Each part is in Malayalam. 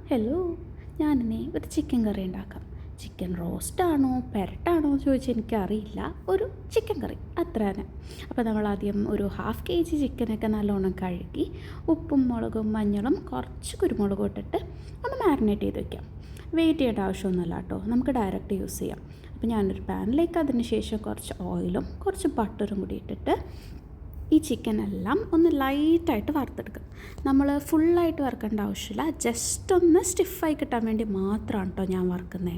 ഹലോ, ഞാനിനി ഒരു ചിക്കൻ കറി ഉണ്ടാക്കാം. ചിക്കൻ റോസ്റ്റാണോ പെരട്ടാണോ എന്ന് ചോദിച്ചാൽ എനിക്കറിയില്ല. ഒരു ചിക്കൻ കറി അത്ര തന്നെ. അപ്പോൾ നമ്മളാദ്യം ഒരു 1/2 kg ചിക്കനൊക്കെ നല്ലോണം കഴുകി ഉപ്പും മുളകും മഞ്ഞളും കുറച്ച് കുരുമുളകും ഇട്ടിട്ട് ഒന്ന് മാരിനേറ്റ് ചെയ്ത് വയ്ക്കാം. വെയിറ്റ് ചെയ്യേണ്ട ആവശ്യമൊന്നുമില്ല കേട്ടോ, നമുക്ക് ഡയറക്റ്റ് യൂസ് ചെയ്യാം. അപ്പോൾ ഞാനൊരു പാനിലേക്ക് അതിന് ശേഷം കുറച്ച് ഓയിലും കുറച്ച് ബട്ടറും കൂടി ഇട്ടിട്ട് ഈ ചിക്കനെല്ലാം ഒന്ന് ലൈറ്റായിട്ട് വറുത്തെടുക്കും. നമ്മൾ ഫുള്ളായിട്ട് വറുക്കേണ്ട ആവശ്യമില്ല, ജസ്റ്റ് ഒന്ന് സ്റ്റിഫായി കിട്ടാൻ വേണ്ടി മാത്രമാണ് കേട്ടോ ഞാൻ വറുക്കുന്നത്.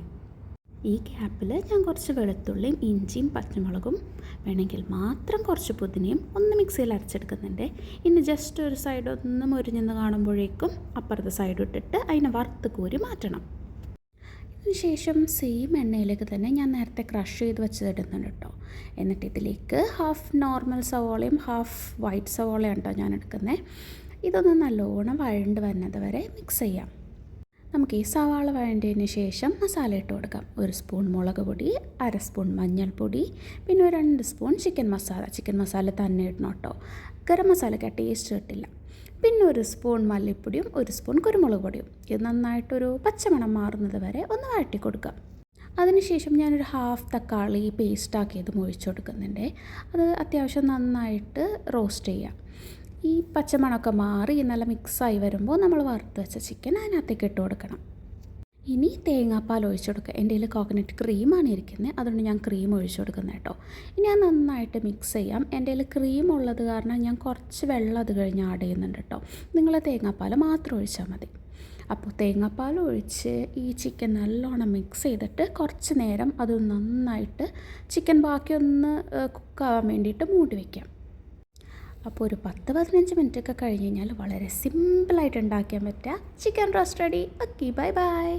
ഈ ഗ്യാപ്പിൽ ഞാൻ കുറച്ച് വെളുത്തുള്ളിയും ഇഞ്ചിയും പച്ചമുളകും വേണമെങ്കിൽ മാത്രം കുറച്ച് പുതിനയും ഒന്ന് മിക്സിയിൽ അരച്ചെടുക്കുന്നുണ്ട്. ഇനി ജസ്റ്റ് ഒരു സൈഡ് ഒന്ന് മുരിഞ്ഞെന്ന് കാണുമ്പോഴേക്കും അപ്പുറത്തെ സൈഡ് ഇട്ടിട്ട് അതിനെ വറുത്ത് കോരി മാറ്റണം. അതിനുശേഷം സെയിം എണ്ണയിലേക്ക് തന്നെ ഞാൻ നേരത്തെ ക്രഷ് ചെയ്ത് വെച്ചതിടുന്നുണ്ട് കേട്ടോ. എന്നിട്ട് ഇതിലേക്ക് 1/2 നോർമൽ സവോളയും 1/2 വൈറ്റ് സവോളയാണ് കേട്ടോ ഞാൻ എടുക്കുന്നത്. ഇതൊന്ന് നല്ലോണം വഴണ്ട് വരുന്നത് വരെ മിക്സ് ചെയ്യാം. നമുക്ക് ഈ സവാള വഴണ്ടതിന് ശേഷം മസാല ഇട്ട് കൊടുക്കാം. 1 സ്പൂൺ മുളക് പൊടി, 1/2 സ്പൂൺ മഞ്ഞൾപ്പൊടി, പിന്നെ ഒരു 2 സ്പൂൺ ചിക്കൻ മസാല തന്നെ ഇടണം കേട്ടോ. ഗരം മസാലയ്ക്ക് ടേസ്റ്റ് കിട്ടില്ല. പിന്നെ 1 സ്പൂൺ മല്ലിപ്പൊടിയും 1 സ്പൂൺ കുരുമുളക് പൊടിയും. ഇത് നന്നായിട്ടൊരു പച്ചമണം മാറുന്നത് വരെ ഒന്ന് വഴറ്റി കൊടുക്കുക. അതിനുശേഷം ഞാനൊരു 1/2 തക്കാളി പേസ്റ്റാക്കിയത് ഒഴിച്ച് കൊടുക്കുന്നുണ്ട്. അത് അത്യാവശ്യം നന്നായിട്ട് റോസ്റ്റ് ചെയ്യാം. ഈ പച്ചമണമൊക്കെ മാറി നല്ല മിക്സായി വരുമ്പോൾ നമ്മൾ വറുത്ത് വെച്ച ചിക്കൻ അതിനകത്തേക്ക് ഇട്ട് കൊടുക്കണം. ഇനി തേങ്ങാപ്പാൽ ഒഴിച്ച് കൊടുക്കുക. എൻ്റെ കയ്യിൽ കോക്കനട്ട് ക്രീമാണ് ഇരിക്കുന്നത്, അതുകൊണ്ട് ഞാൻ ക്രീം ഒഴിച്ച് കൊടുക്കുന്നത് കേട്ടോ. ഇനി അത് നന്നായിട്ട് മിക്സ് ചെയ്യാം. എൻ്റെ കയ്യിൽ ക്രീം ഉള്ളത് കാരണം ഞാൻ കുറച്ച് വെള്ളം അത് കഴിഞ്ഞ് ആഡ് ചെയ്യുന്നുണ്ട് കേട്ടോ. നിങ്ങൾ തേങ്ങാപ്പാൽ മാത്രം ഒഴിച്ചാൽ മതി. അപ്പോൾ തേങ്ങാപ്പാൽ ഒഴിച്ച് ഈ ചിക്കൻ നല്ലോണം മിക്സ് ചെയ്തിട്ട് കുറച്ച് നേരം അത് നന്നായിട്ട് ചിക്കൻ ബാക്കിയൊന്ന് കുക്കാവാൻ വേണ്ടിയിട്ട് മൂടി വയ്ക്കാം. അപ്പോൾ ഒരു 10-15 മിനിറ്റൊക്കെ കഴിഞ്ഞ് കഴിഞ്ഞാൽ വളരെ സിമ്പിളായിട്ട് ഉണ്ടാക്കാൻ പറ്റുക chicken roast ready. Okay, bye bye.